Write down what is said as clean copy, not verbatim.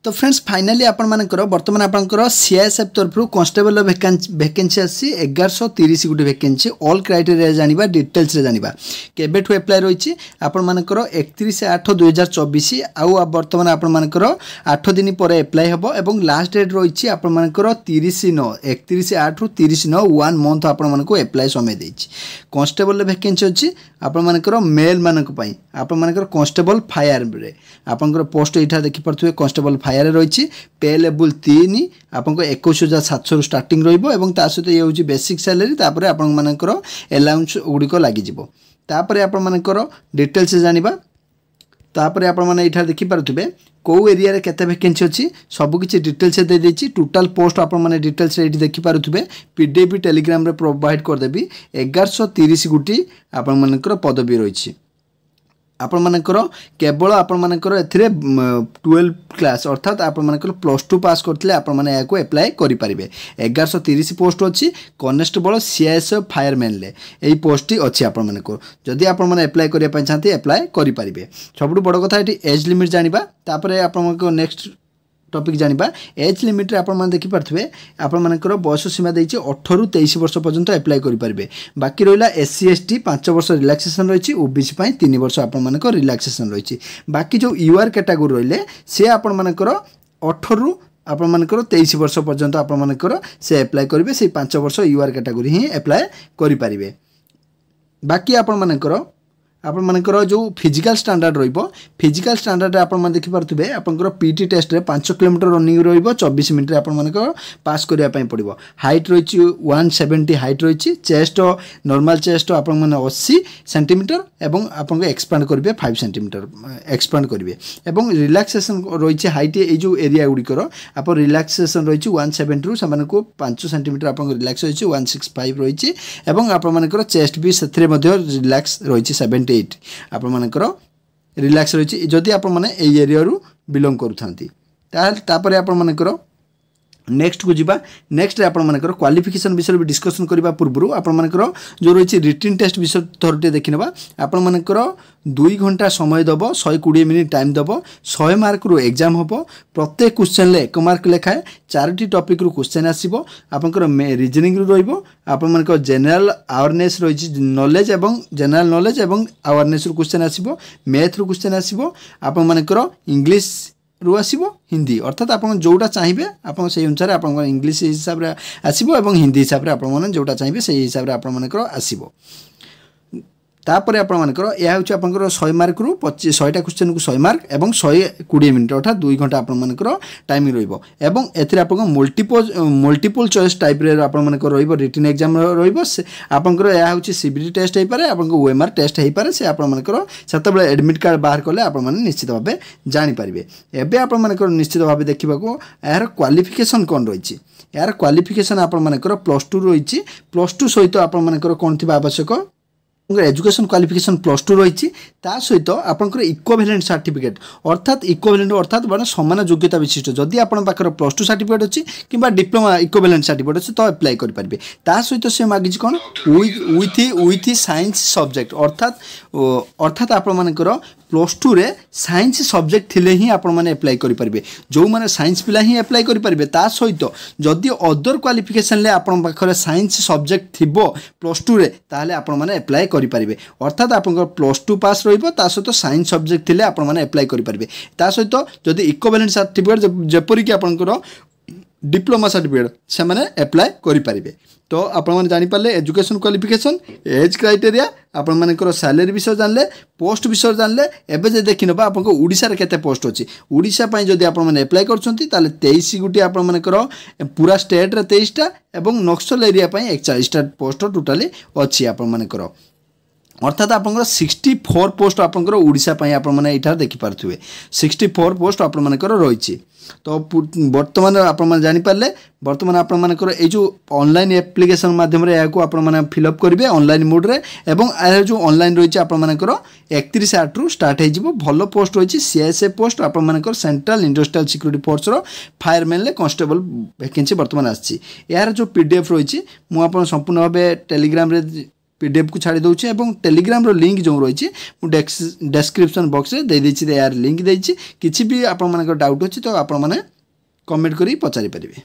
तो friends finally आपण मानकर वर्तमान आपंकर सीआईएसएफ तरफ कांस्टेबल वैकेंसी आसी 1130 गोटे वैकेंसी ऑल क्राइटेरिया जानिबा डिटेल्स रे जानिबा केबेठु अप्लाई रही आपण मानकर 31/8/2024 आउ वर्तमान आपण मानकर 8 दिन पर अप्लाई हबो एवं लास्ट डेट रही आपण मानकर 31/9 रु 30/9 1 मंथ आपण मानको अप्लाई समय देछि कांस्टेबल वैकेंसी अछि आपण मानकर मेल मानक पई आपण मानकर कांस्टेबल फायर रे आपनकर पोस्ट एठा देखि परथुवे कांस्टेबल फायर रही पे लेवल 3 आपको 21,700 स्टार्टिंग रहिबो एवं ता सहित ये होची बेसिक सैलरी तापर आपन मानकर अलाउंस गुड़िक लागि जिवो तापर आपन मानकर डिटेल्स जानिबा तापर आपन माने एठा देखि परथुवे को एरिया रे केते वैकेंसी अछि सब किछि डिटेल्स दे देछि टोटल पोस्ट आपन माने डिटेल्स एठी देखि परथुवे पीडीएफ टेलीग्राम रे प्रोवाइड कर देबी 1130 गुटी आपन मानकर पदवी रहिछि आपण मानकर केवल आपण मानकर एथिरे 12 क्लास अर्थात आपण मानकर +2 पास करथिले आपण माने याको अप्लाई करि परिबे 1130 पोस्ट अछि कॉन्स्टेबल सीआईएसएफ फायरमैन ले एई पोस्ट अछि आपण मानकर जदि आपण माने अप्लाई करिया पय चाहते अप्लाई करि परिबे सबटु बड़ कथा एठी एज लिमिट जानिबा तापरे आपण मानकर नेक्स्ट टॉपिक जानिबा एज लिमिट रे आपण मान देखि परथबे आपण मानकर बयस सीमा देछि 18 रु 23 वर्ष पर्यंत अप्लाई करि परिबे बाकी रहिला एससी एसटी 5 वर्ष रिलैक्सेशन रहिछि ओबीसी पय 3 वर्ष आपण मानकर रिलैक्सेशन रहिछि बाकी जो यूआर कैटेगरी रहिले से आपण मानकर 18 रु आपण मानकर 23 वर्ष पर्यंत आपण मानकर से अप्लाई करिवे से 5 वर्ष यूआर कैटेगरी ही अप्लाई करि परिबे बाकी आपण मानकर आपण मानकर जो फिजिकल स्टैंडर्ड रहिबो फिजिकल स्टैंडर्ड आपण मान देखि परथुबे आपनकर पीटी टेस्ट रे 5 किलोमीटर रनिंग रहिबो 24 मिनिट रे आपण मानकर पास करिया पय पड़िबो हाइट रहिछि 170 हाइट रहिछि चेस्ट नॉर्मल चेस्ट आपण माने 80 सेंटीमीटर एवं आपन एक्सपांड करबे 5 सेंटीमीटर एक्सपांड करबे एवं रिलैक्सेशन रहिछि हाइट ए जो एरिया गुडी करो आपण रिलैक्सेशन रहिछि 170 रु समान को 5 सेंटीमीटर आपण रिलैक्स रहिछि 165 रहिछि एवं आपण मानकर चेस्ट भी सेथरे मध्ये रिलैक्स रहिछि 70 आपण मानकर रिलैक्स रही जदि आपण माने ए एरिया रु बिलोंग करूथांती तापर आपण मानकर नेक्स्ट को जीवा नेक्स्ट रे आपण मानकर क्वालिफिकेशन विषय भी डिस्कशन करबा पूर्व आपण मानकर जो रही रिटन टेस्ट विषय थोरटे देखिनबा आपण मानकर 2 घंटा समय दबो 120 मिनिट टाइम दबो 100 मार्क रु एग्जाम होबो प्रत्येक क्वेश्चन ले 1 मार्क लेखाए 4टी टॉपिक रु क्वेश्चन आसीबो आपनकर रीजनिंग रु रहइबो आपण मानकर जनरल अवेयरनेस रही नॉलेज एवं जनरल नॉलेज एवं अवेयरनेस रु क्वेश्चन आसीबो मैथ रु क्वेश्चन आसीबो आपण मानकर इंग्लिश रु आसीबो हिंदी अर्थात आपण जोटा चाहिबे आपण सेही अनुसार आपण इंग्लिश हिसाब रे आसीबो एवं हिंदी हिसाब रे आपण माने जोटा चाहिबे सेही हिसाब रे आपण मानकर आसीबो तापर आपण मानकर या होची आपनकर 100 मार्क रु 100टा क्वेश्चन को 100 मार्क एवं 120 मिनिट अर्थात 2 घंटा आपण मानकर टाइमिंग रहइबो एवं एथिरे आपण मल्टीपल चॉइस टाइप रे आपण मानकर रहइबो रिटन एग्जाम रहइबो आपनकर या होची सीबीटी टेस्ट हेइ पारे आपनकर ओएमआर टेस्ट हेइ पारे से आपण मानकर सतबले एडमिट कार्ड बाहर करले आपण माने निश्चित भाबे जानि परिबे एबे आपण मानकर निश्चित भाबे देखिबाको यार क्वालिफिकेशन कोन रहिछि यार क्वालिफिकेशन आपण मानकर +2 रहिछि +2 सहित आपण मानकर कोन थिबा आवश्यक एजुकेशन क्वालिफिकेशन +2 रही सहित आपंकर इक्विवेलेंट सर्टिफिकेट अर्थात इक्विवेलेंट अर्थात बड़ा समान योग्यता विशिष्ट जदि आपन पाखर +2 सर्टिफिकेट अच्छी कि डिप्लोमा इक्विवेलेंट सर्टिफिकेट अच्छी तो अप्लाई कर पारे सहित से मागिज कौन विथ साइंस सब्जेक्ट अर्थात आपण मानकर +2 रे साइंस सब्जेक्ट थिले ही आपण माने अप्लाई करि परिबे जो माने साइंस पिला ही अप्लाई करि परिबे ता सहित जदि अदर क्वालिफिकेशन ले आपण पाखरे साइंस सब्जेक्ट थिबो +2 रे ताले आपण माने अप्लाई करि परिबे अर्थात आपण +2 पास रहिबो ता सहित साइंस सब्जेक्ट थिले आपण माने अप्लाई करि परिबे ता सहित जदि इक्विवेलेंट सर्टिफिकेट जेपरि कि आपनकर डिप्लोमा सर्टिफिकेट से माने अप्लाई करि परिबे तो आपण माने जानि पाले एजुकेशन क्वालिफिकेशन एज क्राइटेरिया आपण मानकर सैलरी विषय जानले पोस्ट विषय जानले एबे जे देखिनबा आपन को ओडिसा रे केते पोस्ट अछि ओडिसा पय जदि आपण माने अप्लाई करछंती ताले 23 गुटी आपण मानकर पूरा स्टेट रे 23 टा एवं नक्सल एरिया पय 41 टा पोस्ट टोटली अछि आपण मानकर अर्थात आपनकर 64 पोस्ट आपनकर ओडिसा पय आपण माने इठा देखि पारथुवे 64 पोस्ट आपण मानकर रहिछि तो वर्तमान आपण माने जानि पारले वर्तमान आपण मानकर ए जो ऑनलाइन एप्लीकेशन माध्यम रे याको आपण माने फिल अप करिवे ऑनलाइन मोड रे एवं आ जो ऑनलाइन रहिछि आपण मानकर 31/8 रु स्टार्ट हे जिवो भलो पोस्ट रहिछि सीएसएफ पोस्ट आपण मानकर सेंट्रल इंडस्ट्रियल सिक्योरिटी फोर्स रो फायरमैन ले कांस्टेबल वैकेंसी वर्तमान आछि यार जो पीडीएफ रहिछि मु आपण संपूर्ण भाबे टेलीग्राम रे पीडीएफ को छाड़ी दूसरी और टेलीग्राम लिंक जो रही डेस्क्रिप्शन बॉक्स में देदेछि यार लिंक देछि किछि भी आपण मानकर डाउट अछि तो आपण माने कमेंट करी पचारि परिबे।